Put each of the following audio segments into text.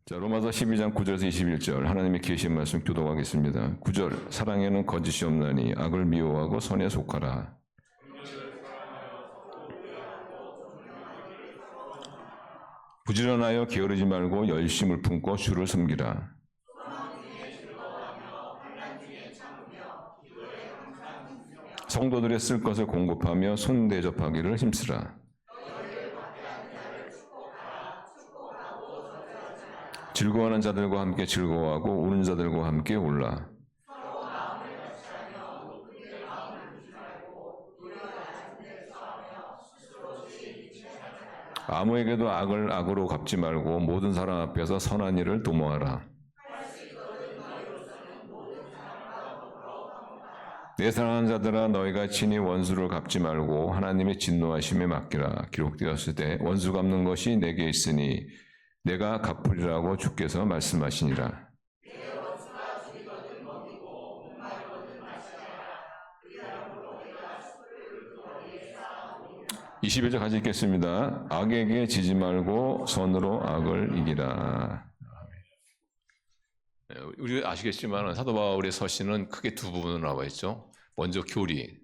자, 로마서 12장 9절에서 21절 하나님의 계신 말씀 교독하겠습니다. 9절 사랑에는 거짓이 없나니 악을 미워하고 선에 속하라. 부지런하여 게으르지 말고 열심을 품고 주를 섬기라. 성도들의 쓸 것을 공급하며 손대접하기를 힘쓰라. 즐거워하는 자들과 함께 즐거워하고 우는 자들과 함께 울라. 아무에게도 악을 악으로 갚지 말고 모든 사람 앞에서 선한 일을 도모하라. 내 사랑하는 자들아 너희가 친히 원수를 갚지 말고 하나님의 진노하심에 맡기라. 기록되었을 원수 갚는 것이 내게 있으니 내가 갚으리라고 주께서 말씀하시니라. 21절 같이 읽겠습니다. 악에게 지지 말고 선으로 악을 이기라. 우리 아시겠지만 사도 바울의 서신은 크게 두 부분으로 나와 있죠. 먼저 교리,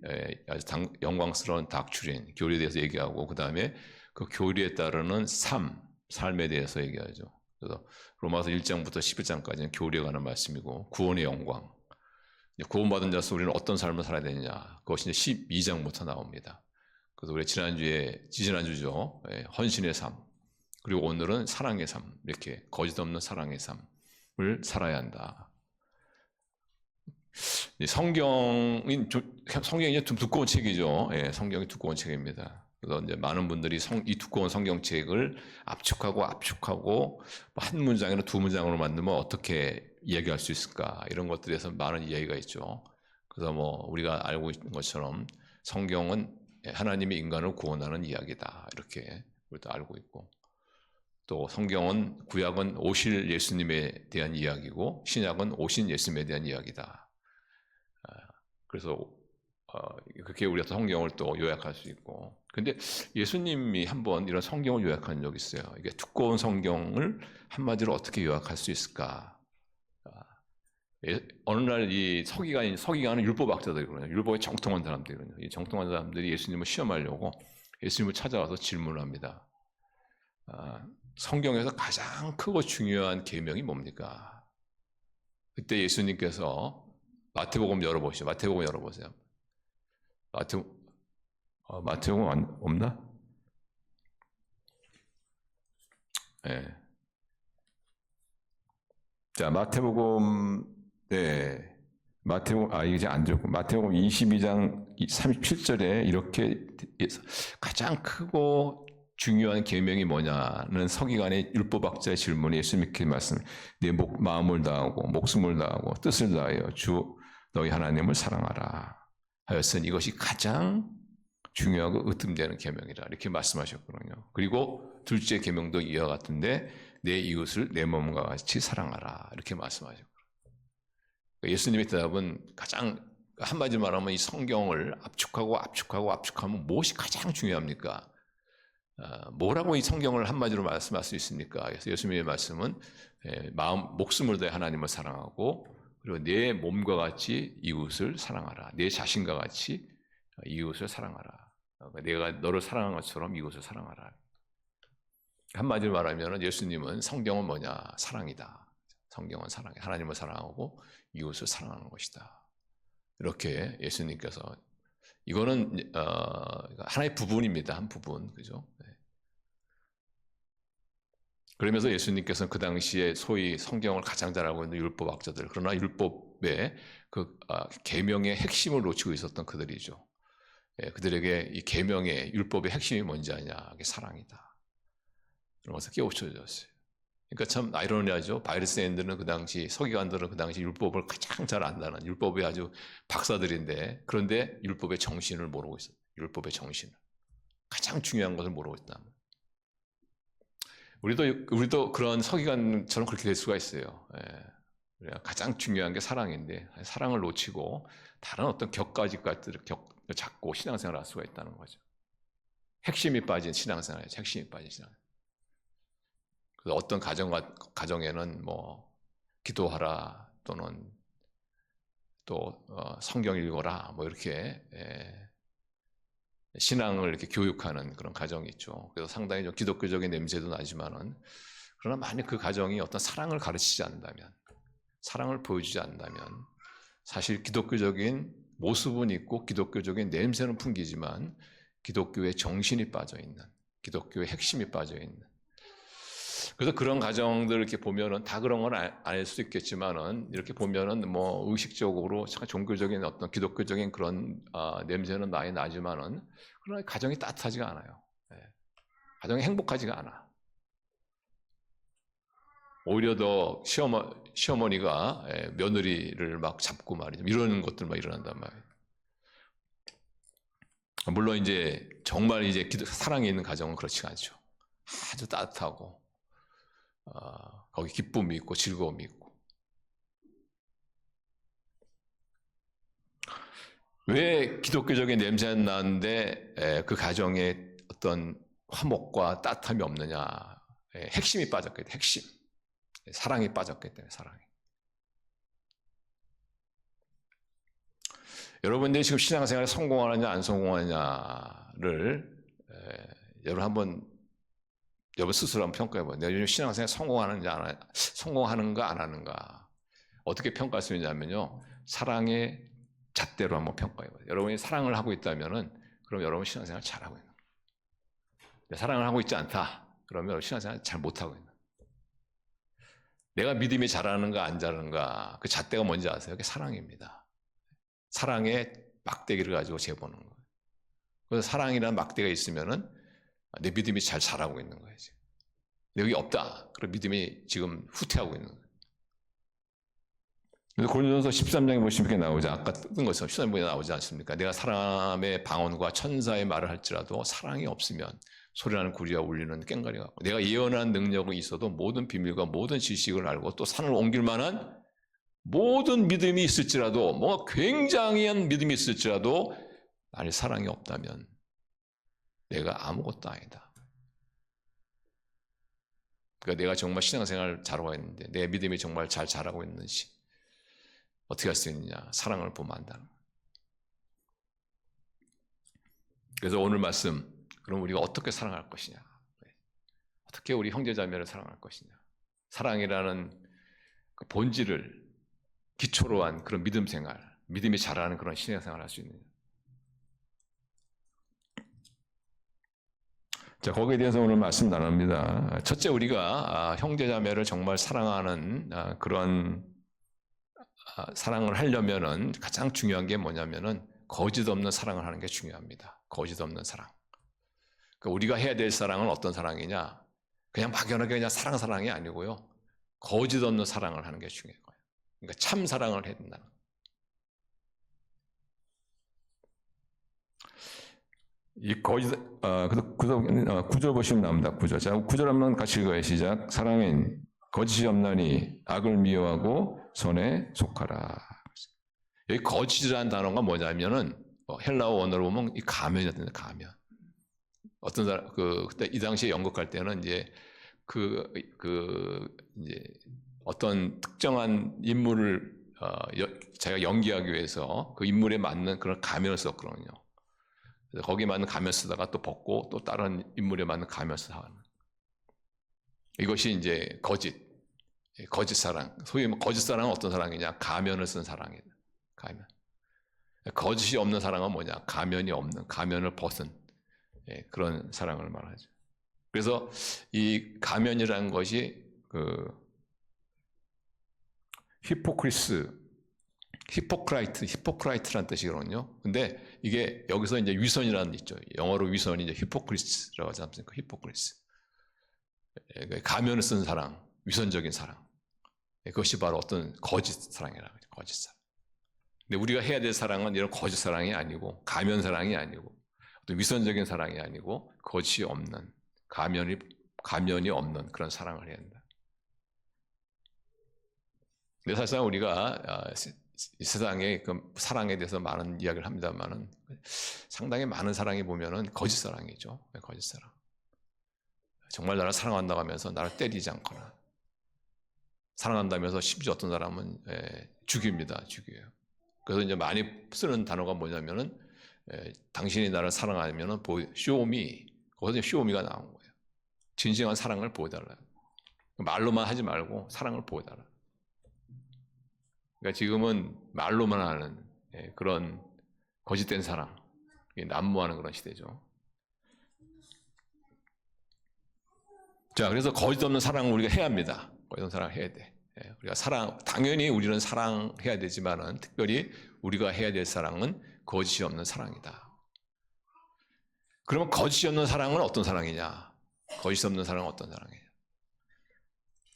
아주 영광스러운 닥추린, 교리에 대해서 얘기하고 그 다음에 그 교리에 따르는 삶에 대해서 얘기하죠. 그래서 로마서 1장부터 11장까지는 교리에 관한 말씀이고 구원의 영광, 구원받은 자로서 우리는 어떤 삶을 살아야 되느냐, 그것이 이제 12장부터 나옵니다. 그래서 우리 지지난주죠. 헌신의 삶, 그리고 오늘은 사랑의 삶, 이렇게 거짓 없는 사랑의 삶을 살아야 한다. 성경이 좀 두꺼운 책이죠. 성경이 두꺼운 책입니다. 그래서 이제 많은 분들이 이 두꺼운 성경책을 압축하고 한 문장이나 두 문장으로 만들면 어떻게 이야기할 수 있을까, 이런 것들에서 많은 이야기가 있죠. 그래서 우리가 알고 있는 것처럼 성경은 하나님이 인간을 구원하는 이야기다, 이렇게 우리도 알고 있고, 또 성경은 구약은 오실 예수님에 대한 이야기고 신약은 오신 예수님에 대한 이야기다. 그래서 그렇게 우리가 성경을 또 요약할 수 있고, 근데 예수님이 한번 이런 성경을 요약한 적이 있어요. 이게 두꺼운 성경을 한마디로 어떻게 요약할 수 있을까? 어느 날 이 서기관은 율법학자들이거든요. 율법에 정통한 사람들이거든요. 이 정통한 사람들이 예수님을 시험하려고 예수님을 찾아와서 질문을 합니다. 성경에서 가장 크고 중요한 계명이 뭡니까? 그때 예수님께서 마태복음 열어보세요. 마태복음 없나? 네. 자, 마태복음 이제 안 들었고, 마태복음 22장 37절에 이렇게 가장 크고 중요한 계명이 뭐냐는 서기관의 율법학자의 질문에 예수님께 말씀, 내 마음을 다하고 목숨을 다하고 뜻을 다하여 주 너희 하나님을 사랑하라 하였으니 이것이 가장 중요하고 으뜸되는 계명이라, 이렇게 말씀하셨거든요. 그리고 둘째 계명도 이와 같은데 내 이웃을 내 몸과 같이 사랑하라, 이렇게 말씀하셨거든요. 예수님의 대답은 가장 한마디로 말하면 이 성경을 압축하면 무엇이 가장 중요합니까? 뭐라고 이 성경을 한마디로 말씀할 수 있습니까? 그래서 예수님의 말씀은 목숨을 다해 하나님을 사랑하고, 그리고 내 몸과 같이 이웃을 사랑하라. 내 자신과 같이 이웃을 사랑하라. 내가 너를 사랑한 것처럼 이웃을 사랑하라. 한마디로 말하면 예수님은 성경은 뭐냐? 사랑이다. 성경은 사랑이, 하나님을 사랑하고 이웃을 사랑하는 것이다. 이렇게 예수님께서, 이거는 하나의 부분입니다. 한 부분, 그죠? 그러면서 예수님께서는 그 당시에 소위 성경을 가장 잘 알고 있는 율법학자들, 그러나 율법의 그 계명의 핵심을 놓치고 있었던 그들이죠. 그들에게 이 계명의 율법의 핵심이 뭔지 아냐? 이게 사랑이다. 이런 것을 깨우쳐줬어요. 그러니까 참 아이러니하죠. 바리새인들은 그 당시, 서기관들은 그 당시 율법을 가장 잘 안다는, 율법의 아주 박사들인데, 그런데 율법의 정신을 모르고 있어요. 율법의 정신을, 가장 중요한 것을 모르고 있다. 우리도 그런 서기관처럼 그렇게 될 수가 있어요. 가장 중요한 게 사랑인데 사랑을 놓치고 다른 어떤 격가지까지를 잡고 신앙생활을 할 수가 있다는 거죠. 핵심이 빠진 신앙생활이죠. 핵심이 빠진 신앙. 그래서 어떤 가정에는 뭐 기도하라 또는 또 성경 읽어라 뭐 이렇게 신앙을 이렇게 교육하는 그런 가정이 있죠. 그래서 상당히 좀 기독교적인 냄새도 나지만은 그러나 만약 그 가정이 어떤 사랑을 가르치지 않는다면, 사랑을 보여주지 않는다면 사실 기독교적인 모습은 있고 기독교적인 냄새는 풍기지만 기독교의 정신이 빠져있는, 기독교의 핵심이 빠져있는, 그래서 그런 가정들 이렇게 보면은 다 그런 건 아닐 수 있겠지만은 이렇게 보면은 뭐 의식적으로 종교적인 어떤 기독교적인 그런 냄새는 많이 나지만은 그러나 가정이 따뜻하지가 않아요. 가정이 행복하지가 않아. 오히려 더 시어머니가 며느리를 막 잡고 말이죠. 이런 것들 막 일어난단 말이에요. 물론 이제 정말 이제 사랑이 있는 가정은 그렇지가 않죠. 아주 따뜻하고 거기 기쁨이 있고 즐거움이 있고. 왜 기독교적인 냄새가 나는데 그 가정에 어떤 화목과 따뜻함이 없느냐? 핵심이 빠졌기 때문에, 핵심. 사랑이 빠졌기 때문에, 사랑이. 여러분들이 지금 신앙생활에 성공하느냐 안 성공하느냐를 여러분 한번 여러분 스스로 한번 평가해봐요. 내가 요즘 신앙생활 성공하는가 안 하는가 어떻게 평가할 수 있냐면요, 사랑의 잣대로 한번 평가해봐요. 여러분이 사랑을 하고 있다면은 그럼 여러분 신앙생활 잘하고 있는 거예요. 사랑을 하고 있지 않다 그러면 여러분 신앙생활 잘 못하고 있는 거예요. 내가 믿음이 잘하는가 안 잘하는가 그 잣대가 뭔지 아세요? 그게 사랑입니다. 사랑의 막대기를 가지고 재보는 거예요. 그래서 사랑이라는 막대가 있으면은 내 믿음이 잘 자라고 있는 거예요. 지금. 여기 없다. 그럼 믿음이 지금 후퇴하고 있는 거예요. 그래서 고린도전서 13장에 보시면 이렇게 나오죠. 아까 뜬 것처럼 13장에 나오지 않습니까? 내가 사람의 방언과 천사의 말을 할지라도 사랑이 없으면 소리나는 구리와 울리는 꽹과리 같고, 내가 예언하는 능력이 있어도 모든 비밀과 모든 지식을 알고 또 산을 옮길 만한 모든 믿음이 있을지라도, 뭔가 굉장한 믿음이 있을지라도 만일 사랑이 없다면 내가 아무것도 아니다. 그러니까 내가 정말 신앙생활 잘하고 있는데 내 믿음이 정말 잘 자라고 있는지 어떻게 할 수 있느냐? 사랑을 보면 안다는 거예요. 그래서 오늘 말씀, 그럼 우리가 어떻게 사랑할 것이냐? 어떻게 우리 형제자매를 사랑할 것이냐? 사랑이라는 그 본질을 기초로 한 그런 믿음 생활, 믿음이 자라는 그런 신앙생활을 할 수 있느냐? 자, 거기에 대해서 오늘 말씀 나눕니다. 첫째, 우리가 형제자매를 정말 사랑하는 그런 사랑을 하려면은 가장 중요한 게 뭐냐면은 거짓 없는 사랑을 하는 게 중요합니다. 거짓 없는 사랑. 그러니까 우리가 해야 될 사랑은 어떤 사랑이냐? 그냥 막연하게 그냥 사랑이 아니고요. 거짓 없는 사랑을 하는 게 중요해요. 그러니까 참 사랑을 해야 된다는 거예요. 이 거짓, 구절 보시면 나옵니다. 구절. 자, 구절 한번 같이 읽어요. 시작. 사랑은 거짓이 없나니 악을 미워하고 선에 속하라. 여기 거짓이라는 단어가 뭐냐면은 헬라어 원어로 보면 이 가면이었는데, 가면. 어떤 사람 그때 이 당시에 연극할 때는 이제 이제 어떤 특정한 인물을 자기가 연기하기 위해서 그 인물에 맞는 그런 가면을 썼거든요. 그래서 거기에 맞는 가면 쓰다가 또 벗고 또 다른 인물에 맞는 가면 쓰다가 하는. 이것이 이제 거짓 사랑. 소위 거짓 사랑은 어떤 사랑이냐? 가면을 쓴 사랑이다. 가면. 거짓이 없는 사랑은 뭐냐? 가면이 없는, 가면을 벗은 그런 사랑을 말하죠. 그래서 이 가면이라는 것이 히포크라이트라는 뜻이거든요. 근데 이게 여기서 이제 위선이라는 게 있죠. 영어로 위선이 이제 히포크리스라고 하지 않습니까? 히포크리스. 가면을 쓴 사랑, 위선적인 사랑. 그것이 바로 어떤 거짓 사랑이라고 하죠. 거짓 사랑. 근데 우리가 해야 될 사랑은 이런 거짓 사랑이 아니고, 가면 사랑이 아니고, 어떤 위선적인 사랑이 아니고, 거짓이 없는, 가면이 없는 그런 사랑을 해야 한다. 근데 사실상 우리가 이 세상에 그 사랑에 대해서 많은 이야기를 합니다만은 상당히 많은 사랑이 보면은 거짓 사랑이죠. 거짓 사랑. 정말 나를 사랑한다고 하면서 나를 때리지 않거나, 사랑한다면서 심지어 어떤 사람은 죽입니다. 죽여요. 그래서 이제 많이 쓰는 단어가 뭐냐면은 당신이 나를 사랑하면은 show me. 거기서 show me가 나온 거예요. 진정한 사랑을 보여달라. 말로만 하지 말고 사랑을 보여달라. 그러니까 지금은 말로만 하는 그런 거짓된 사랑, 난무하는 그런 시대죠. 자, 그래서 거짓 없는 사랑을 우리가 해야 합니다. 거짓 없는 사랑을 해야 돼. 우리가 당연히 우리는 사랑해야 되지만은 특별히 우리가 해야 될 사랑은 거짓이 없는 사랑이다. 그러면 거짓이 없는 사랑은 어떤 사랑이냐? 거짓 없는 사랑은 어떤 사랑이냐?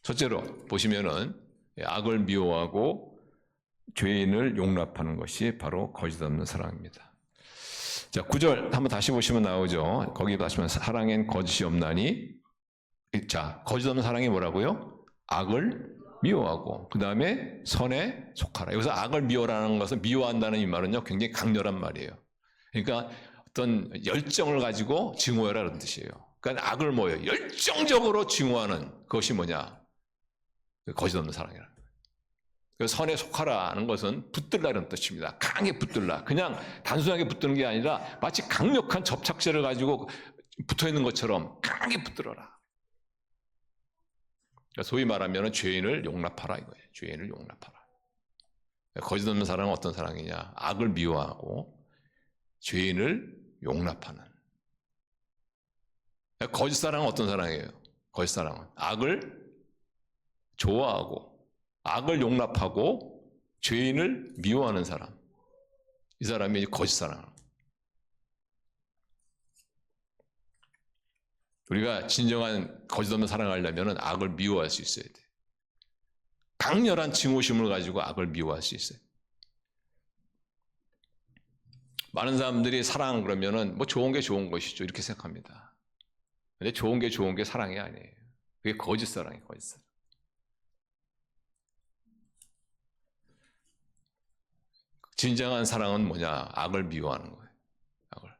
첫째로 보시면은 악을 미워하고 죄인을 용납하는 것이 바로 거짓 없는 사랑입니다. 자, 9절 한번 다시 보시면 나오죠. 거기 보시면 사랑엔 거짓이 없나니. 자, 거짓 없는 사랑이 뭐라고요? 악을 미워하고 그 다음에 선에 속하라. 여기서 악을 미워라는 것은 미워한다는 이 말은요 굉장히 강렬한 말이에요. 그러니까 어떤 열정을 가지고 증오해라 그런 뜻이에요. 그러니까 악을 뭐예요? 열정적으로 증오하는 그것이 뭐냐? 거짓 없는 사랑이라는 거예요. 선에 속하라는 것은 붙들라는 뜻입니다. 강하게 붙들라. 그냥 단순하게 붙드는 게 아니라 마치 강력한 접착제를 가지고 붙어있는 것처럼 강하게 붙들어라. 소위 말하면 죄인을 용납하라 이거예요. 죄인을 용납하라. 거짓 없는 사랑은 어떤 사랑이냐? 악을 미워하고 죄인을 용납하는. 거짓 사랑은 어떤 사랑이에요? 거짓 사랑은 악을 좋아하고 악을 용납하고 죄인을 미워하는 사람. 이 사람이 거짓 사랑. 우리가 진정한 거짓 없는 사랑을 하려면 악을 미워할 수 있어야 돼. 강렬한 증오심을 가지고 악을 미워할 수 있어요. 많은 사람들이 사랑 그러면은 뭐 좋은 게 좋은 것이죠. 이렇게 생각합니다. 근데 좋은 게 사랑이 아니에요. 그게 거짓 사랑이에요. 거짓 사랑. 진정한 사랑은 뭐냐? 악을 미워하는 거예요. 악을.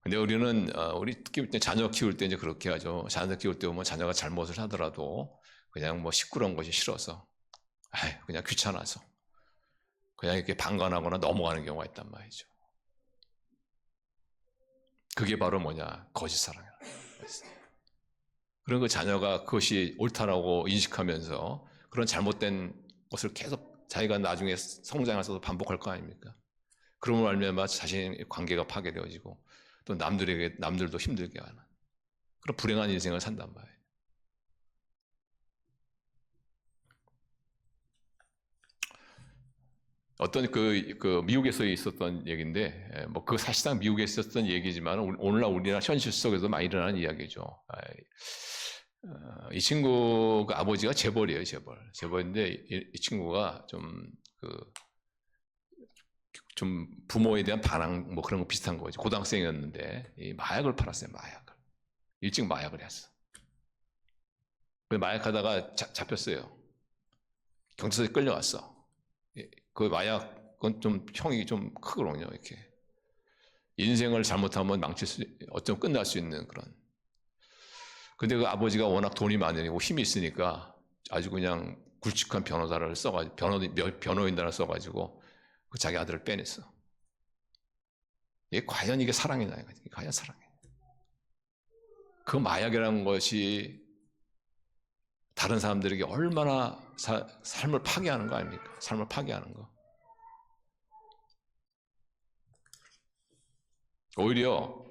근데 우리는 우리 특히 자녀 키울 때 이제 그렇게 하죠. 자녀 키울 때 보면 자녀가 잘못을 하더라도 그냥 뭐 시끄러운 것이 싫어서, 그냥 귀찮아서 그냥 이렇게 방관하거나 넘어가는 경우가 있단 말이죠. 그게 바로 뭐냐? 거짓 사랑이야. 그런 그 자녀가 그것이 옳다라고 인식하면서 그런 잘못된 것을 계속 자기가 나중에 성장해서 반복할 거 아닙니까? 그러면 알면 자신의 관계가 파괴되어지고 또 남들도 힘들게 하는 그런 불행한 인생을 산단 말이에요. 어떤 그 미국에서 있었던 얘기인데, 뭐 그 사실상 미국에 있었던 얘기지만 오늘날 우리나라 현실 속에서 많이 일어나는 이야기죠. 이 친구 아버지가 재벌이에요, 재벌인데 이 친구가 좀 부모에 대한 반항 뭐 그런 거 비슷한 거죠. 고등학생이었는데 이 마약을 팔았어요, 마약을. 일찍 마약을 했어. 마약하다가 잡혔어요. 경찰서에 끌려왔어. 그 마약은 좀 형이 좀 크거든요, 이렇게. 인생을 잘못하면 어쩌면 끝날 수 있는 그런. 근데 그 아버지가 워낙 돈이 많으고 힘이 있으니까 아주 그냥 굵직한 변호사를 써가지고, 변호인단을 써가지고 그 자기 아들을 빼냈어. 과연 이게 사랑이냐, 이게 과연 사랑이냐. 그 마약이라는 것이 다른 사람들에게 얼마나 삶을 파괴하는 거 아닙니까? 삶을 파괴하는 거. 오히려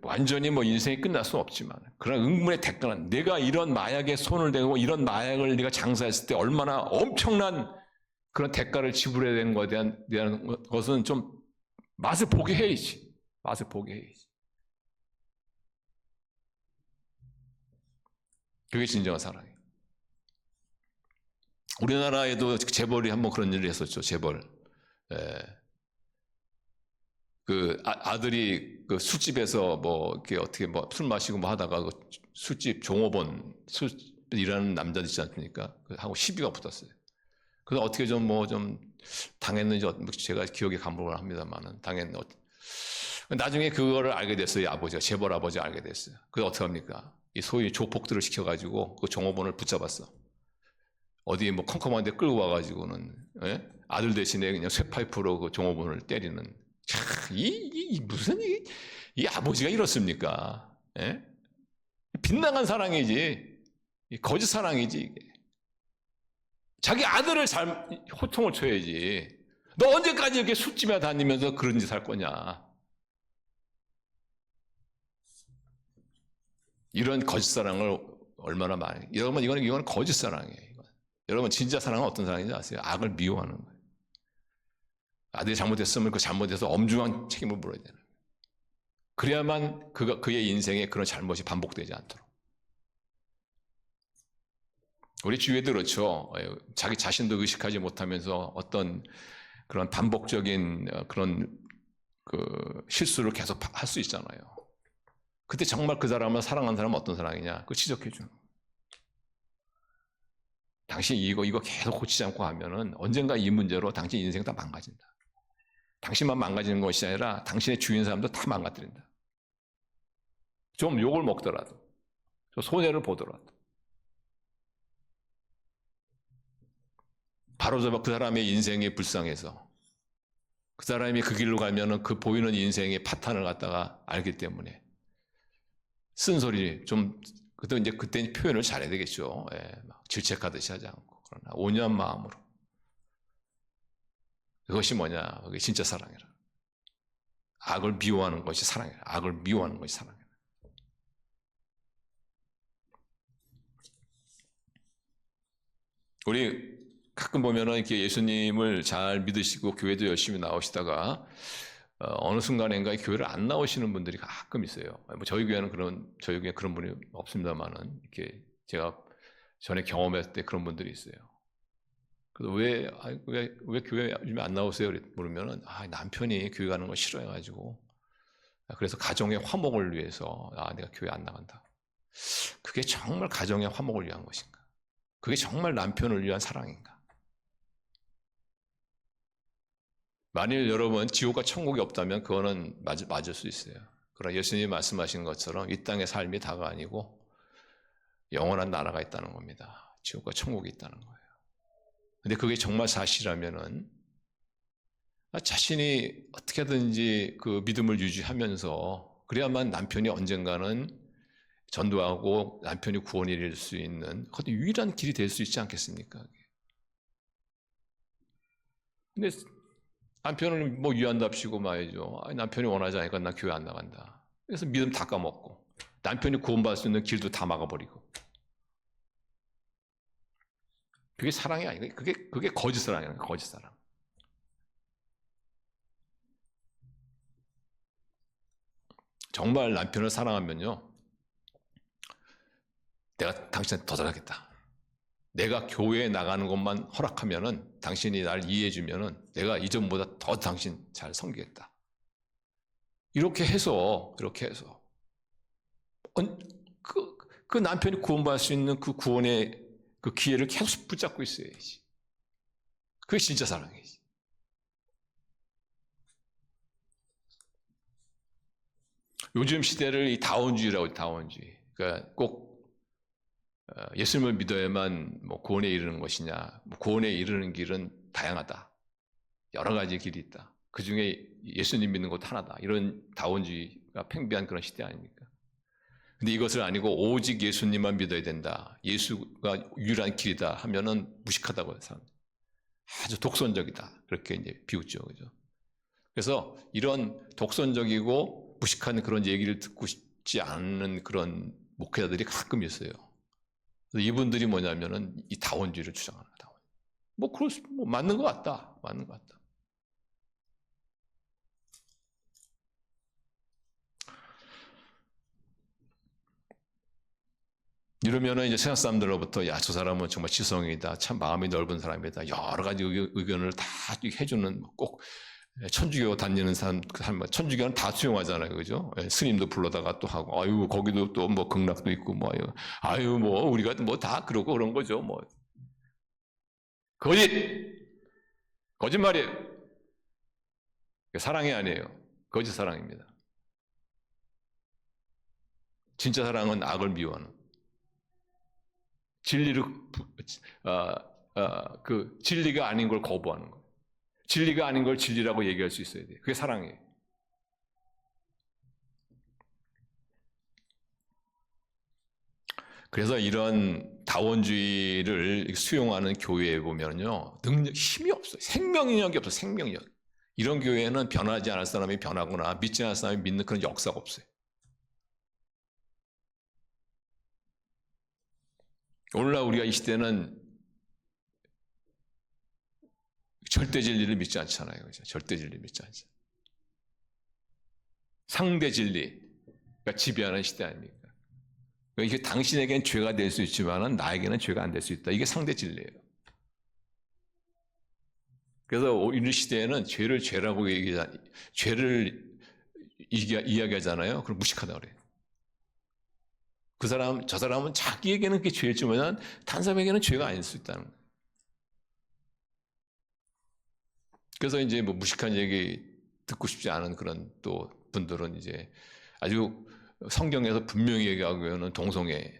완전히 뭐 인생이 끝날 수는 없지만 그런 응문의 대가는 내가 이런 마약에 손을 대고 이런 마약을 네가 장사했을 때 얼마나 엄청난 그런 대가를 지불해야 되는 것에 대한 것은 좀 맛을 보게 해야지. 맛을 보게 해야지. 그게 진정한 사랑이에요. 우리나라에도 재벌이 한번 그런 일을 했었죠. 재벌. 그 아들이 그 술집에서 뭐 이렇게 어떻게 뭐 술 마시고 뭐 하다가 그 술집 종업원 일하는 남자 있지 않습니까? 하고 시비가 붙었어요. 그래서 어떻게 좀 당했는지 제가 기억에 간부를 합니다만은 당했는. 나중에 그거를 알게 됐어요. 아버지가, 재벌 아버지가 알게 됐어요. 그래서 어떻게 합니까? 이 소위 조폭들을 시켜가지고 그 종업원을 붙잡았어. 어디 뭐 컴컴한 데 끌고 와가지고는, 예? 아들 대신에 그냥 쇠파이프로 그 종업원을 때리는. 참, 무슨, 이 아버지가 이렇습니까? 예? 빗나간 사랑이지. 거짓 사랑이지, 이게. 자기 아들을 호통을 쳐야지. 너 언제까지 이렇게 술집에 다니면서 그런 짓 할 거냐. 이런 거짓 사랑을 얼마나 많이. 여러분, 이건 거짓 사랑이에요. 여러분, 진짜 사랑은 어떤 사랑인지 아세요? 악을 미워하는 거예요. 아들이 잘못했으면 그 잘못해서 엄중한 책임을 물어야 되는 거예요. 그래야만 그의 인생에 그런 잘못이 반복되지 않도록. 우리 주위에도 그렇죠. 자기 자신도 의식하지 못하면서 어떤 그런 반복적인 그런 그 실수를 계속 할 수 있잖아요. 그때 정말 그 사람을 사랑하는 사람은 어떤 사랑이냐? 그걸 지적해 주는 거예요. 당신 이거 계속 고치지 않고 하면은 언젠가 이 문제로 당신 인생 다 망가진다. 당신만 망가지는 것이 아니라 당신의 주위인 사람도 다 망가뜨린다. 좀 욕을 먹더라도, 손해를 보더라도. 바로 그 사람의 인생이 불쌍해서 그 사람이 그 길로 가면은 그 보이는 인생의 파탄을 갖다가 알기 때문에 쓴소리 좀 그때 표현을 잘해야 되겠죠. 예, 막 질책하듯이 하지 않고 그러나 온유한 마음으로. 그것이 뭐냐? 그게 진짜 사랑이라. 악을 미워하는 것이 사랑이라. 악을 미워하는 것이 사랑이라. 우리 가끔 보면은 이렇게 예수님을 잘 믿으시고 교회도 열심히 나오시다가 어느 순간인가 교회를 안 나오시는 분들이 가끔 있어요. 뭐 저희 교회 그런 분이 없습니다만은 이렇게 제가 전에 경험했을 때 그런 분들이 있어요. 그래서 왜 교회 요즘에 안 나오세요? 물으면은 남편이 교회 가는 거 싫어해가지고 그래서 가정의 화목을 위해서 내가 교회 안 나간다. 그게 정말 가정의 화목을 위한 것인가? 그게 정말 남편을 위한 사랑인가? 만일 여러분 지옥과 천국이 없다면 그거는 맞을 수 있어요. 그러나 예수님이 말씀하신 것처럼 이 땅의 삶이 다가 아니고 영원한 나라가 있다는 겁니다. 지옥과 천국이 있다는 거예요. 근데 그게 정말 사실이라면은 자신이 어떻게든지 그 믿음을 유지하면서 그래야만 남편이 언젠가는 전도하고 남편이 구원이 될 수 있는 그것도 유일한 길이 될 수 있지 않겠습니까? 근데 남편을 뭐 위한답시고 말이죠. 남편이 원하지 않으니까 나 교회 안 나간다. 그래서 믿음 다 까먹고 남편이 구원받을 수 있는 길도 다 막아버리고. 그게 사랑이 아니고 그게 거짓 사랑이에요. 거짓 사랑. 정말 남편을 사랑하면요. 내가 당신한테 더 잘하겠다. 내가 교회에 나가는 것만 허락하면은 당신이 날 이해해주면은 내가 이전보다 더 당신 잘 섬기겠다. 이렇게 해서 그 남편이 구원받을 수 있는 그 구원의 그 기회를 계속 붙잡고 있어야지. 그게 진짜 사랑이지. 요즘 시대를 이 다원주의라고 다원주의. 그러니까 꼭 예수님을 믿어야만 뭐 구원에 이르는 것이냐. 구원에 이르는 길은 다양하다. 여러 가지 길이 있다. 그 중에 예수님 믿는 것도 하나다. 이런 다원주의가 팽배한 그런 시대 아닙니까? 근데 이것을 아니고 오직 예수님만 믿어야 된다. 예수가 유일한 길이다 하면은 무식하다고 해서 아주 독선적이다. 그렇게 이제 비웃죠. 그죠? 그래서 이런 독선적이고 무식한 그런 얘기를 듣고 싶지 않은 그런 목회자들이 가끔 있어요. 그래서 이분들이 뭐냐면은 이 다원주의를 주장하는 거다. 뭐 맞는 것 같다. 맞는 것 같다. 이러면은 이제 세상 사람들로부터 저 사람은 정말 지성이다, 참 마음이 넓은 사람이다, 여러 가지 의견을 다 해주는 꼭 천주교 다니는 사람, 천주교는 다 수용하잖아요, 그죠? 스님도 불러다가 또 하고, 아유 거기도 또 뭐 극락도 있고 뭐, 아유 뭐 우리가 뭐 다 그러고 그런 거죠, 뭐 거짓말이에요. 사랑이 아니에요, 거짓 사랑입니다. 진짜 사랑은 악을 미워하는, 진리가 아닌 걸 거부하는 거예요. 진리가 아닌 걸 진리라고 얘기할 수 있어야 돼요. 그게 사랑이에요. 그래서 이런 다원주의를 수용하는 교회에 보면요, 힘이 없어요. 생명력이 없어요. 생명력. 이런 교회는 변하지 않을 사람이 변하거나 믿지 않을 사람이 믿는 그런 역사가 없어요. 오늘날 우리가 이 시대는 절대 진리를 믿지 않잖아요. 그죠? 절대 진리를 믿지 않잖아요. 상대 진리가 지배하는 시대 아닙니까? 이게 당신에게는 죄가 될 수 있지만 나에게는 죄가 안 될 수 있다. 이게 상대 진리예요. 그래서 이런 시대에는 죄를 죄라고 죄를 이야기하잖아요. 그럼 무식하다 그래요. 저 사람은 자기에게는 그게 죄였지만 다른 사람에게는 죄가 아닐 수 있다는 거예요. 그래서 이제 뭐 무식한 얘기 듣고 싶지 않은 그런 또 분들은 이제 아주 성경에서 분명히 얘기하고는 동성애도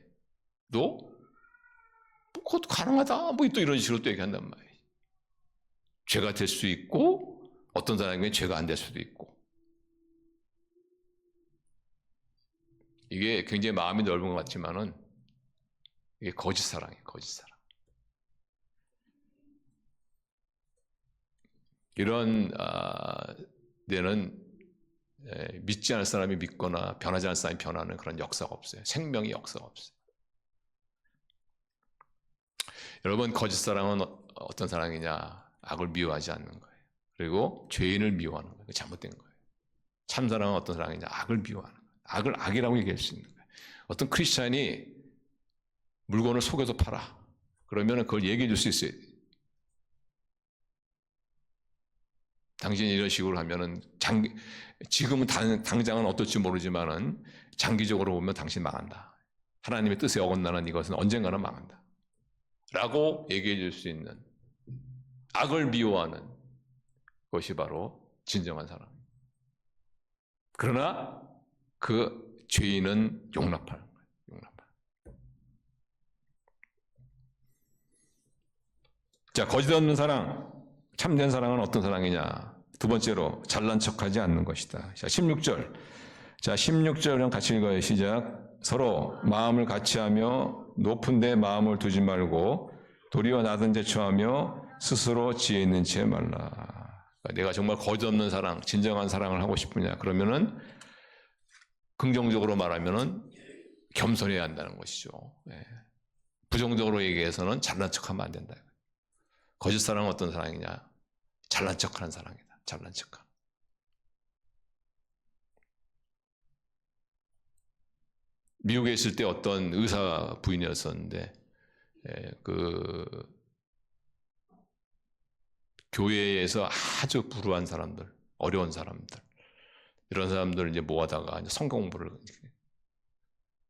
그것도 가능하다 뭐 또 이런 식으로 또 얘기한단 말이에요. 죄가 될 수 있고 어떤 사람에게는 죄가 안 될 수도 있고, 이게 굉장히 마음이 넓은 것 같지만은 이게 거짓 사랑이에요. 거짓 사랑. 이런 데는 믿지 않을 사람이 믿거나 변하지 않을 사람이 변하는 그런 역사가 없어요. 생명의 역사가 없어요. 여러분, 거짓 사랑은 어떤 사랑이냐? 악을 미워하지 않는 거예요. 그리고 죄인을 미워하는 거예요. 잘못된 거예요. 참 사랑은 어떤 사랑이냐? 악을 미워하는 거예요. 악을 악이라고 얘기할 수 있는 거예요. 어떤 크리스찬이 물건을 속여서 팔아. 그러면 그걸 얘기해 줄 수 있어요. 당신이 이런 식으로 하면은 지금은 당장은 어떨지 모르지만은 장기적으로 보면 당신 망한다. 하나님의 뜻에 어긋나는 이것은 언젠가는 망한다. 라고 얘기해 줄 수 있는, 악을 미워하는 것이 바로 진정한 사랑. 그러나 그 죄인은 용납하는 거예요. 자, 거짓 없는 사랑, 참된 사랑은 어떤 사랑이냐? 두 번째로 잘난 척하지 않는 것이다. 자, 16절. 자, 16절은 같이 읽어요. 시작. 서로 마음을 같이하며 높은 데 마음을 두지 말고 도리어 낮은 데 처하며 스스로 지혜 있는 채 말라. 내가 정말 거짓 없는 사랑, 진정한 사랑을 하고 싶으냐? 그러면은 긍정적으로 말하면은 겸손해야 한다는 것이죠. 부정적으로 얘기해서는 잘난 척하면 안 된다. 거짓 사랑은 어떤 사랑이냐? 잘난 척하는 사랑이다. 잘난 척하는. 미국에 있을 때 어떤 의사 부인이었었는데 그 교회에서 아주 불우한 사람들, 어려운 사람들, 이런 사람들을 이제 모아다가 이제 성경 공부를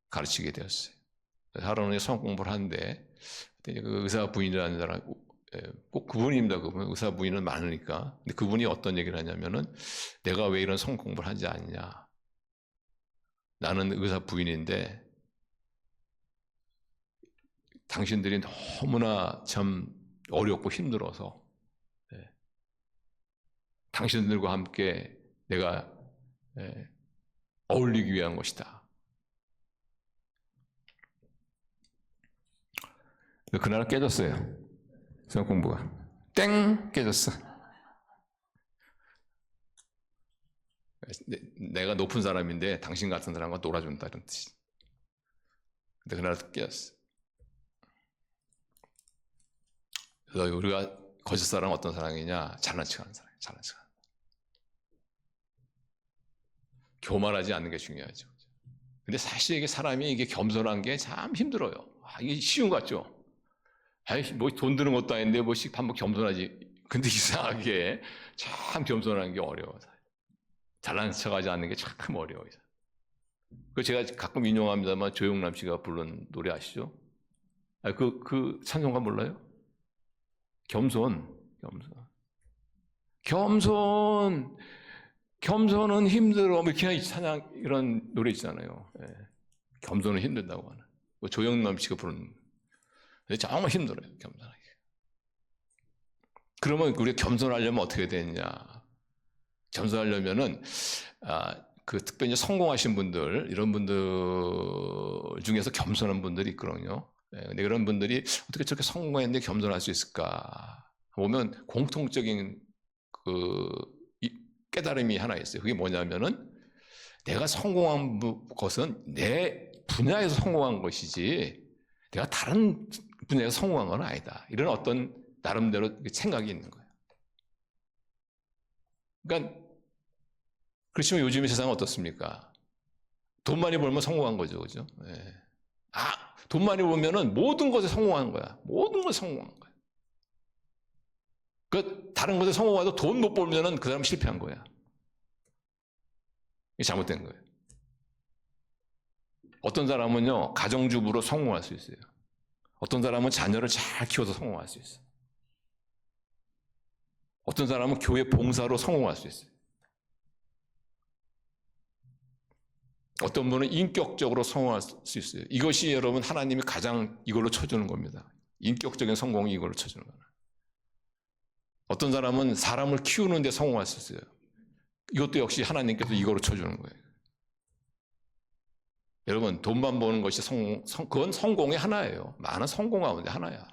가르치게 되었어요. 하루는 성경 공부를 하는데 그 의사 부인이라는 사람, 꼭 그분입니다. 그분 의사 부인은 많으니까. 근데 그분이 어떤 얘기를 하냐면은 내가 왜 이런 성경 공부를 하지 않냐? 나는 의사 부인인데 당신들이 너무나 참 어렵고 힘들어서 당신들과 함께 내가 어울리기 위한 것이다. 그날 깨졌어요. 성경 공부가. 땡! 깨졌어. 내가 높은 사람인데 당신 같은 사람과 놀아준다 이런 뜻이. 근데 그날 깨졌어. 그래서 우리가 거짓 사랑은 어떤 사랑이냐? 잘난 척하는 사랑. 잘난 척. 교만하지 않는 게 중요하죠. 근데 사실 이게 사람이 이게 겸손한 게 참 힘들어요. 이게 쉬운 것 같죠? 뭐 돈 드는 것도 아닌데 뭐씩 한번 겸손하지. 근데 이상하게 참 겸손한 게 어려워. 잘난 척하지 않는 게 참 어려워요. 그 제가 가끔 인용합니다만 조용남 씨가 부른 노래 아시죠? 그 찬송가 몰라요? 겸손은 힘들어. 뭐 이렇게 찬양 이런 노래 있잖아요. 겸손은 힘든다고 하는. 조영남 씨가 부르는. 정말 힘들어요, 겸손하기. 그러면 우리가 겸손하려면 어떻게 되느냐? 겸손하려면은, 특별히 성공하신 분들, 이런 분들 중에서 겸손한 분들이 있거든요. 근데 그런 분들이 어떻게 저렇게 성공했는데 겸손할 수 있을까? 보면 공통적인 깨달음이 하나 있어요. 그게 뭐냐면은 내가 성공한 것은 내 분야에서 성공한 것이지 내가 다른 분야에서 성공한 건 아니다. 이런 어떤 나름대로 생각이 있는 거예요. 그러니까 그렇지만 요즘의 세상은 어떻습니까? 돈 많이 벌면 성공한 거죠, 그죠? 네. 돈 많이 벌면은 모든 것에 성공한 거야. 모든 것에 성공한 거야. 다른 것에 성공해도 돈 못 벌면은 그 사람 실패한 거야. 이게 잘못된 거예요. 어떤 사람은요, 가정주부로 성공할 수 있어요. 어떤 사람은 자녀를 잘 키워서 성공할 수 있어요. 어떤 사람은 교회 봉사로 성공할 수 있어요. 어떤 분은 인격적으로 성공할 수 있어요. 이것이 여러분 하나님이 가장 이걸로 쳐주는 겁니다. 인격적인 성공이 이걸로 쳐주는 거예요. 어떤 사람은 사람을 키우는 데 성공할 수 있어요. 이것도 역시 하나님께서 이걸로 쳐주는 거예요. 여러분 돈만 버는 것이 그건 성공의 하나예요. 많은 성공 가운데 하나야.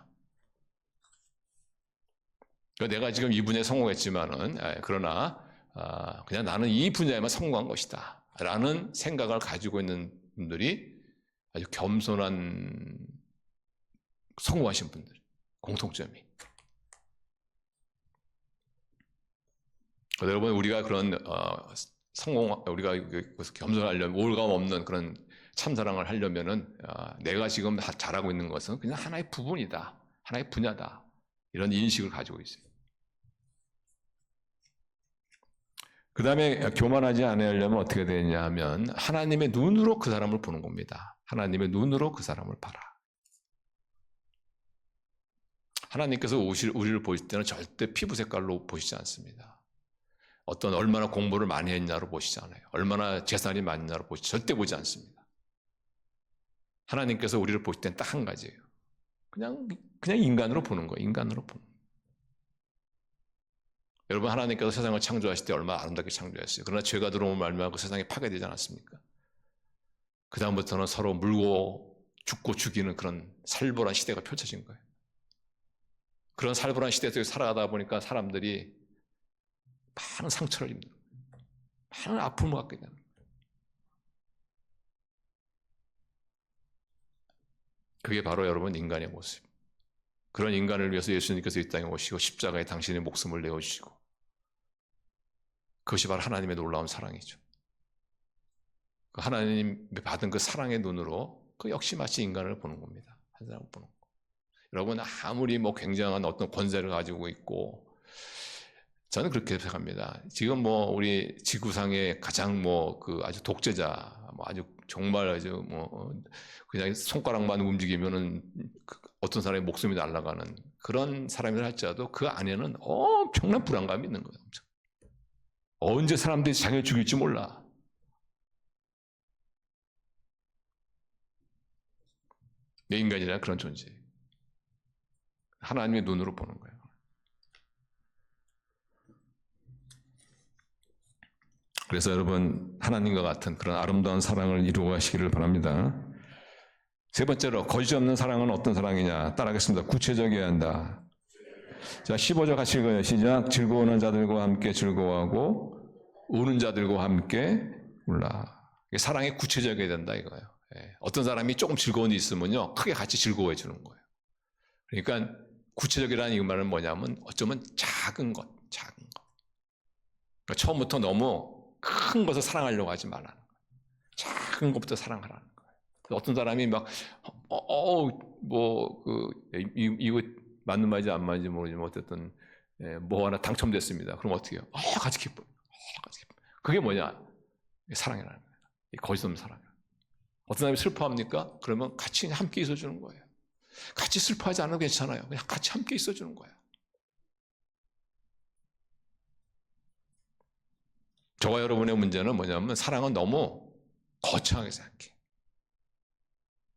내가 지금 이 분야에 성공했지만은 그러나 그냥 나는 이 분야에만 성공한 것이다 라는 생각을 가지고 있는 분들이 아주 겸손한 성공하신 분들 공통점이. 여러분 우리가 그런 우리가 겸손하려면 올감 없는 그런 참사랑을 하려면은 내가 지금 잘하고 있는 것은 그냥 하나의 부분이다, 하나의 분야다 이런 인식을 가지고 있어요. 그 다음에 교만하지 않으려면 어떻게 되냐 하면 하나님의 눈으로 그 사람을 보는 겁니다. 하나님의 눈으로 그 사람을 봐라. 하나님께서 우리를 보실 때는 절대 피부 색깔로 보시지 않습니다. 어떤 얼마나 공부를 많이 했냐로 보시지 않아요. 얼마나 재산이 많냐로 절대 보지 않습니다. 하나님께서 우리를 보실 때는 딱 한 가지예요. 그냥 인간으로 보는 거예요. 인간으로 보는 거예요. 여러분 하나님께서 세상을 창조하실 때 얼마나 아름답게 창조했어요. 그러나 죄가 들어오면 말미암아 세상이 파괴되지 않았습니까? 그 다음부터는 서로 물고 죽고 죽이는 그런 살벌한 시대가 펼쳐진 거예요. 그런 살벌한 시대 속에 살아가다 보니까 사람들이 많은 상처를 입는 거예요. 많은 아픔을 갖게 되는 거예요. 그게 바로 여러분 인간의 모습. 그런 인간을 위해서 예수님께서 이 땅에 오시고 십자가에 당신의 목숨을 내어주시고 그것이 바로 하나님의 놀라운 사랑이죠. 하나님이 받은 그 사랑의 눈으로 그 역시 마치 인간을 보는 겁니다. 한 사람을 보는 거. 여러분 아무리 굉장한 어떤 권세를 가지고 있고 저는 그렇게 생각합니다. 지금 우리 지구상의 가장 아주 독재자, 아주 정말 아주 그냥 손가락만 움직이면은 어떤 사람의 목숨이 날아가는 그런 사람이라 할지라도 그 안에는 엄청난 불안감이 있는 거예요. 엄청. 언제 사람들이 자기를 죽일지 몰라. 내 인간이란 그런 존재. 하나님의 눈으로 보는 거예요. 그래서 여러분 하나님과 같은 그런 아름다운 사랑을 이루어 가시기를 바랍니다. 세 번째로 거짓 없는 사랑은 어떤 사랑이냐 따라하겠습니다. 구체적이어야 한다. 자 15절 같이 읽어요. 시작. 즐거워하는 자들과 함께 즐거워하고 우는 자들과 함께 울라. 사랑이 구체적이어야 된다 이거예요. 어떤 사람이 조금 즐거운 일이 있으면요 크게 같이 즐거워해 주는 거예요. 그러니까 구체적이라는 이 말은 뭐냐면 어쩌면 작은 것. 그러니까 처음부터 너무 큰 것을 사랑하려고 하지 말라는 거예요. 작은 것부터 사랑하라는 거예요. 어떤 사람이 이거 맞는 말인지 안 맞는지 모르지만 어쨌든 하나 당첨됐습니다. 그럼 어떻게 해요? 같이 기뻐요. 그게 뭐냐? 사랑이라는 거예요. 거짓 없는 사랑. 어떤 사람이 슬퍼합니까? 그러면 같이 함께 있어주는 거예요. 같이 슬퍼하지 않아도 괜찮아요. 그냥 같이 함께 있어주는 거예요. 저와 여러분의 문제는 뭐냐면 사랑은 너무 거창하게 생각해.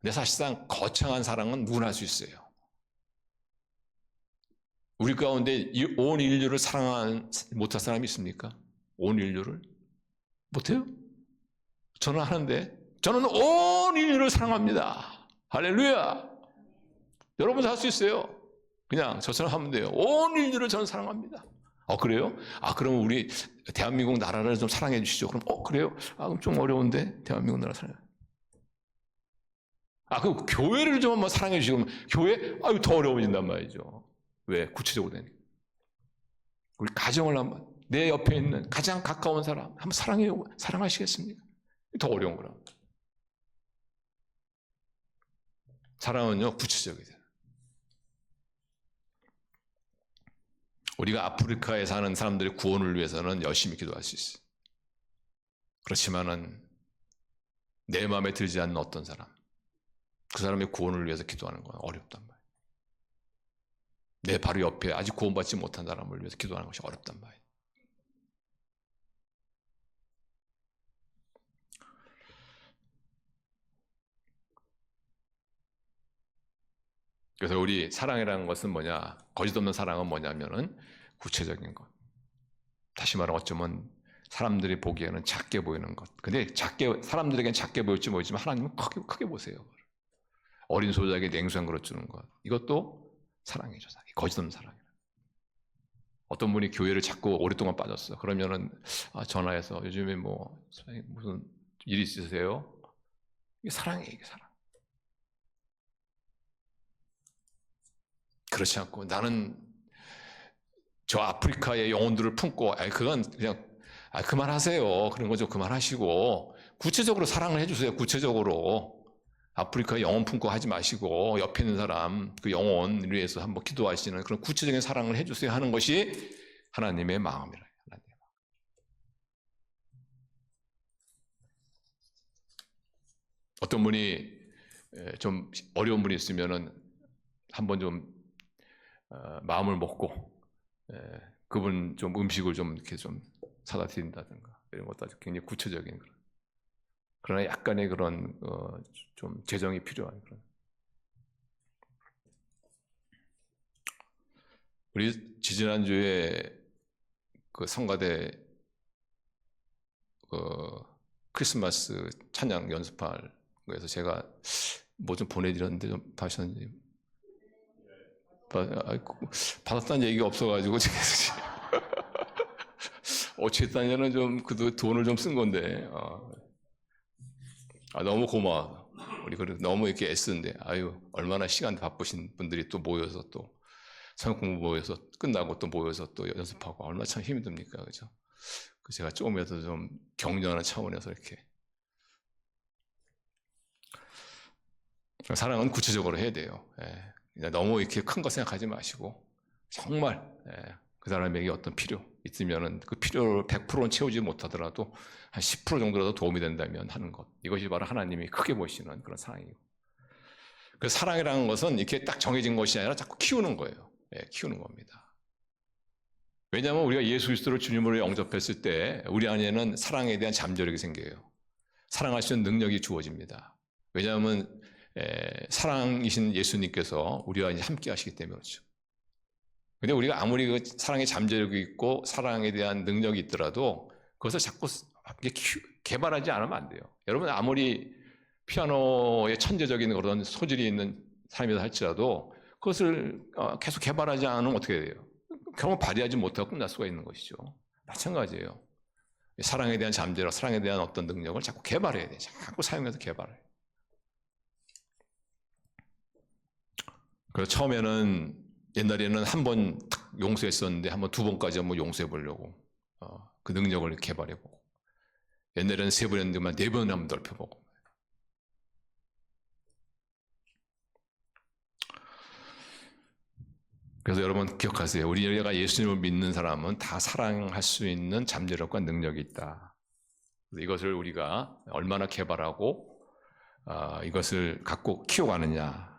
근데 사실상 거창한 사랑은 누구나 할 수 있어요. 우리 가운데 온 인류를 사랑 못할 사람이 있습니까? 온 인류를? 못해요? 저는 하는데, 저는 온 인류를 사랑합니다. 할렐루야! 여러분도 할 수 있어요. 그냥 저처럼 하면 돼요. 온 인류를 저는 사랑합니다. 그래요? 그럼 우리 대한민국 나라를 좀 사랑해 주시죠. 그럼, 그래요? 그럼 좀 어려운데? 대한민국 나라 사랑해. 그럼 교회를 좀 한번 사랑해 주시고, 교회? 더 어려워진단 말이죠. 왜? 구체적으로 되니까. 우리 가정을 한번, 내 옆에 있는 가장 가까운 사람, 한번 사랑하시겠습니까? 더 어려운 거라. 사랑은요, 구체적이에요. 우리가 아프리카에 사는 사람들의 구원을 위해서는 열심히 기도할 수 있어요. 그렇지만은, 내 마음에 들지 않는 어떤 사람, 그 사람의 구원을 위해서 기도하는 건 어렵단 말이에요. 내 바로 옆에 아직 구원받지 못한 사람을 위해서 기도하는 것이 어렵단 말이에요. 그래서 우리 사랑이라는 것은 뭐냐? 거짓 없는 사랑은 뭐냐면은 구체적인 것. 다시 말하면 어쩌면 사람들이 보기에는 작게 보이는 것. 근데 사람들에게는 작게 보일지 모르지만 하나님은 크게 보세요. 어린 소자에게 냉수 한 그릇 주는 것. 이것도 사랑이죠. 거짓 없는 사랑이에요. 어떤 분이 교회를 자꾸 오랫동안 빠졌어. 그러면은 전화해서 요즘에 무슨 일이 있으세요? 이게 사랑이에요. 이게 사랑. 그렇지 않고 나는 저 아프리카의 영혼들을 품고 그건 그냥 그만하세요. 그런 거죠. 그만하시고 구체적으로 사랑을 해주세요. 구체적으로 아프리카의 영혼 품고 하지 마시고 옆에 있는 사람 그 영혼을 위해서 한번 기도하시는 그런 구체적인 사랑을 해주세요 하는 것이 하나님의 마음이라. 어떤 분이 좀 어려운 분이 있으면은 한번 좀 마음을 먹고 그분 좀 음식을 좀 이렇게 좀 사다 드린다든가 이런 것도 아주 굉장히 구체적인 그런. 그러나 약간의 그런 좀 재정이 필요한 그런. 우리 지지난주에 그 성가대 크리스마스 찬양 연습할 거에서 제가 뭐 좀 보내드렸는데 좀 받으셨는지 받았다는 얘기가 없어가지고 어쨌다냐는 좀 그 돈을 좀 쓴 건데 너무 고마워. 우리 너무 이렇게 애쓰는데 얼마나 시간 바쁘신 분들이 또 모여서 또 성경 공부 모여서 끝나고 또 모여서 또 연습하고 얼마나 참 힘이 듭니까, 그죠? 제가 조금이라도 좀 격려하는 차원에서 이렇게 사랑은 구체적으로 해야 돼요. 너무 이렇게 큰 거 생각하지 마시고 정말 그 사람에게 어떤 필요 있으면은 그 필요를 100%는 채우지 못하더라도 한 10% 정도라도 도움이 된다면 하는 것. 이것이 바로 하나님이 크게 보시는 그런 사랑이고. 그 사랑이라는 것은 이렇게 딱 정해진 것이 아니라 자꾸 키우는 거예요. 키우는 겁니다. 왜냐하면 우리가 예수 그리스도를 주님으로 영접했을 때 우리 안에는 사랑에 대한 잠재력이 생겨요. 사랑할 수 있는 능력이 주어집니다. 왜냐하면 사랑이신 예수님께서 우리와 이제 함께 하시기 때문에 그렇죠. 근데 우리가 아무리 그 사랑의 잠재력이 있고 사랑에 대한 능력이 있더라도 그것을 자꾸 개발하지 않으면 안 돼요. 여러분 아무리 피아노의 천재적인 그런 소질이 있는 사람이다 할지라도 그것을 계속 개발하지 않으면 어떻게 돼요? 결국 발휘하지 못하고 끝날 수가 있는 것이죠. 마찬가지예요. 사랑에 대한 잠재력, 사랑에 대한 어떤 능력을 자꾸 개발해야 돼요. 자꾸 사용해서 개발해요. 그래서 처음에는 옛날에는 한 번 용서했었는데 한 번, 두 번까지 한번 용서해 보려고 그 능력을 개발해 보고 옛날에는 세 번 했는데만 네 번 한번 넓혀보고 그래서 여러분 기억하세요. 우리가 예수님을 믿는 사람은 다 사랑할 수 있는 잠재력과 능력이 있다. 이것을 우리가 얼마나 개발하고 이것을 갖고 키워가느냐.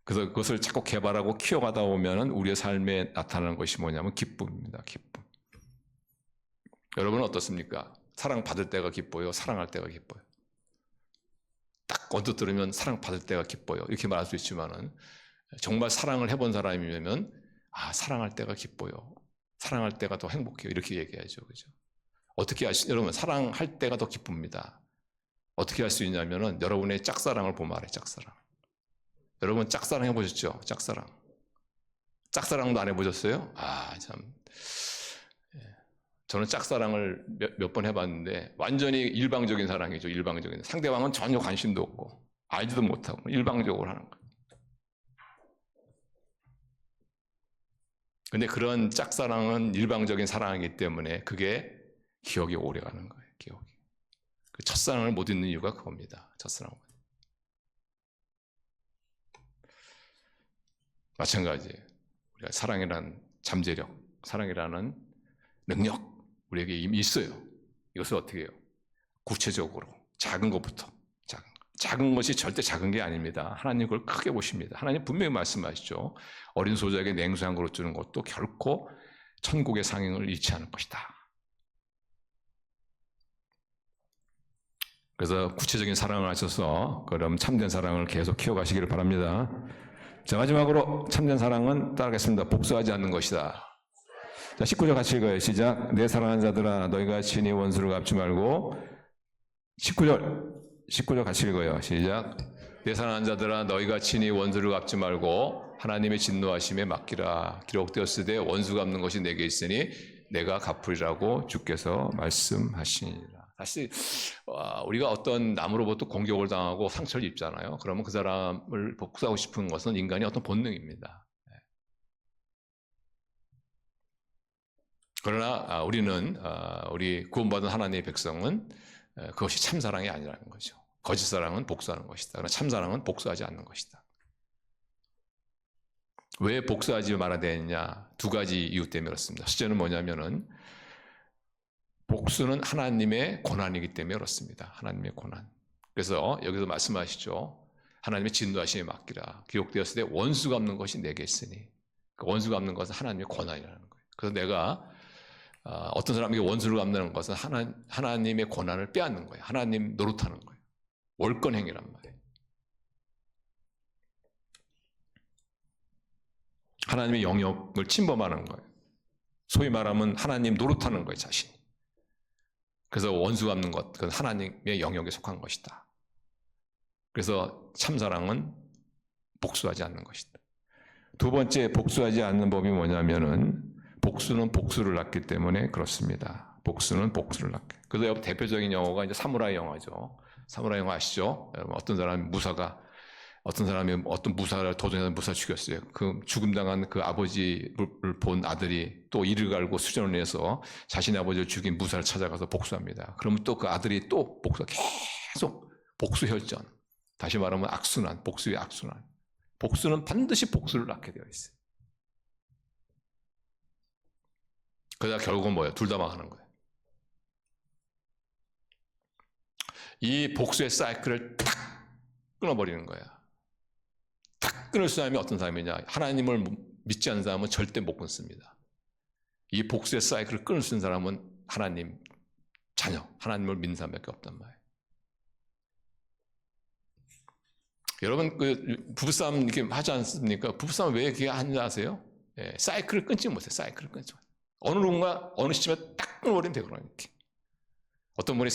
그래서 그것을 자꾸 개발하고 키워가다 보면 우리의 삶에 나타나는 것이 뭐냐면 기쁨입니다. 기쁨. 여러분은 어떻습니까? 사랑받을 때가 기뻐요? 사랑할 때가 기뻐요? 딱 딱 언뜻 들으면 사랑받을 때가 기뻐요. 이렇게 말할 수 있지만은 정말 사랑을 해본 사람이면 사랑할 때가 기뻐요. 사랑할 때가 더 행복해요. 이렇게 얘기하죠. 그죠? 어떻게 여러분, 사랑할 때가 더 기쁩니다. 어떻게 할 수 있냐면은 여러분의 짝사랑을 보면 알아요. 짝사랑. 여러분 짝사랑 해보셨죠? 짝사랑. 짝사랑도 안 해보셨어요? 참. 저는 짝사랑을 몇 번 해봤는데 완전히 일방적인 사랑이죠. 일방적인. 상대방은 전혀 관심도 없고 알지도 못하고 일방적으로 하는 거예요. 근데 그런 짝사랑은 일방적인 사랑이기 때문에 그게 기억이 오래가는 거예요. 기억이. 그 첫사랑을 못 잊는 이유가 그겁니다. 첫사랑을. 마찬가지예요. 우리가 사랑이라는 잠재력, 사랑이라는 능력 우리에게 이미 있어요. 이것을 어떻게 해요? 구체적으로 작은 것부터. 작은 것이 절대 작은 게 아닙니다. 하나님 그걸 크게 보십니다. 하나님 분명히 말씀하시죠. 어린 소자에게 냉수 한 그릇 주는 것도 결코 천국의 상행을 잃지 않을 것이다. 그래서 구체적인 사랑을 하셔서 그럼 참된 사랑을 계속 키워가시기를 바랍니다. 자, 마지막으로 참된 사랑은 따라가겠습니다. 복수하지 않는 것이다. 자, 19절 같이 읽어요. 시작. 내 사랑하는 자들아 너희가 친히 원수를 갚지 말고 19절 같이 읽어요. 시작. 내 사랑하는 자들아 너희가 친히 원수를 갚지 말고 하나님의 진노하심에 맡기라. 기록되었으되 원수 갚는 것이 내게 있으니 내가 갚으리라고 주께서 말씀하시니라. 사실 우리가 어떤 남으로부터 공격을 당하고 상처를 입잖아요. 그러면 그 사람을 복수하고 싶은 것은 인간의 어떤 본능입니다. 그러나 우리는 우리 구원받은 하나님의 백성은 그것이 참사랑이 아니라는 거죠. 거짓사랑은 복수하는 것이다. 그러나 참사랑은 복수하지 않는 것이다. 왜 복수하지 말아야 되느냐? 두 가지 이유 때문에 그렇습니다. 첫째는 뭐냐면은 복수는 하나님의 고난이기 때문에 그렇습니다. 하나님의 고난. 그래서 여기서 말씀하시죠. 하나님의 진노하심에 맡기라. 기록되었을 때 원수 갚는 것이 내게 있으니. 그 원수 갚는 것은 하나님의 고난이라는 거예요. 그래서 내가 어떤 사람에게 원수를 갚는 것은 하나님의 고난을 빼앗는 거예요. 하나님 노릇하는 거예요. 월권행위란 말이에요. 하나님의 영역을 침범하는 거예요. 소위 말하면 하나님 노릇하는 거예요. 자신이. 그래서 원수 갚는 것, 그건 하나님의 영역에 속한 것이다. 그래서 참사랑은 복수하지 않는 것이다. 두 번째 복수하지 않는 법이 뭐냐면은 복수는 복수를 낳기 때문에 그렇습니다. 복수는 복수를 낳기. 그래서 대표적인 영화가 이제 사무라이 영화죠. 사무라이 영화 아시죠? 여러분 어떤 사람이 어떤 무사를 도전해서 무사 죽였어요. 그 죽음당한 그 아버지를 본 아들이 또 이를 갈고 수전을 내서 자신의 아버지를 죽인 무사를 찾아가서 복수합니다. 그러면 또 그 아들이 또 계속 복수혈전. 다시 말하면 악순환, 복수의 악순환. 복수는 반드시 복수를 낳게 되어 있어요. 그러다 결국은 뭐예요? 둘 다 망하는 거예요. 이 복수의 사이클을 탁 끊어버리는 거야. 탁 끊을 사람이 어떤 사람이냐? 하나님을 믿지 않는 사람은 절대 못 끊습니다. 이 복수의 사이클을 끊을 수 있는 사람은 하나님 자녀, 하나님을 믿는 사람밖에 없단 말이에요. 여러분 그 부부싸움 이렇게 하지 않습니까? 부부싸움 왜 이렇게 하는지 아세요? 사이클을 끊지 못해요. 사이클을 끊지 못해요. 어느 누군가 어느 시점에 딱 끊어버리면 되거든요. 이렇게. 어떤 분이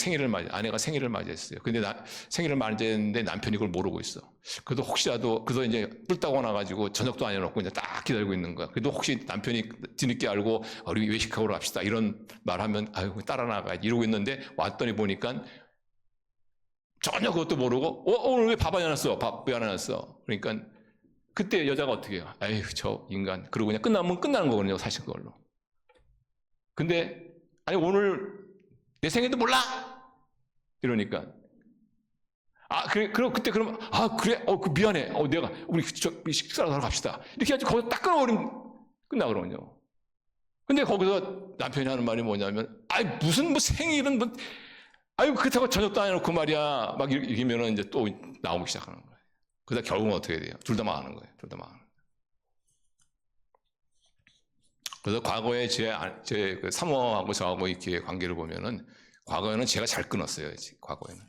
아내가 생일을 맞이했어요. 근데 생일을 맞이했는데 남편이 그걸 모르고 있어. 그래도 혹시라도, 그래서 이제 뿔따고 나가지고 저녁도 안 해놓고 이제 딱 기다리고 있는 거야. 그래도 혹시 남편이 뒤늦게 알고, 우리 외식하고 갑시다. 이런 말 하면, 아유, 따라 나가야지. 이러고 있는데 왔더니 보니까 전혀 그것도 모르고, 오늘 왜 밥 안 해놨어? 밥 왜 안 해놨어? 그러니까 그때 여자가 어떻게 해요? 아유, 저 인간. 그러고 그냥 끝나면 끝나는 거거든요. 사실 그걸로. 근데, 아니, 오늘 내 생일도 몰라! 이러니까. 그때 그러면, 그래? 미안해. 우리 식사를 하러 갑시다. 이렇게 해가지고 거기서 딱 끊어버리면 끝나, 그러면요. 근데 거기서 남편이 하는 말이 뭐냐면, 무슨 생일은 그렇다고 저녁도 안 해놓고 말이야. 막 이러면은 이제 또 나오기 시작하는 거예요. 그러다 결국은 어떻게 돼요? 둘 다 망하는 거예요. 둘 다 망하는 거예요. 그래서 과거에 제 그 사모하고 저하고 이렇게 관계를 보면은 과거에는 제가 잘 끊었어요. 과거에는.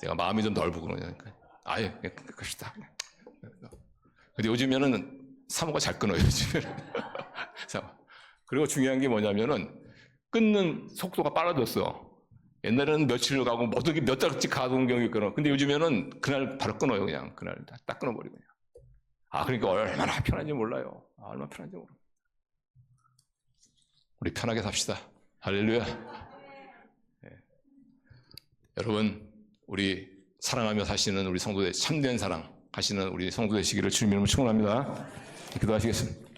제가 마음이 좀 넓고 그러니까 아예 그냥 끝이다. 근데 요즘에는 사모가 잘 끊어요. 요즘에는. 그리고 중요한 게 뭐냐면은 끊는 속도가 빨라졌어. 옛날에는 며칠 가고 모든 게 몇 달씩 가던 경우가 있거든. 근데 요즘에는 그날 바로 끊어요. 그냥 그날 딱 끊어버리고 그냥. 그러니까 얼마나 편한지 몰라요. 얼마나 편한지 몰라. 우리 편하게 삽시다. 할렐루야. 네. 여러분, 우리 사랑하며 사시는 우리 성도들, 참된 사랑 하시는 우리 성도 되시기를 주님 이름으로 축원합니다. 기도하시겠습니다.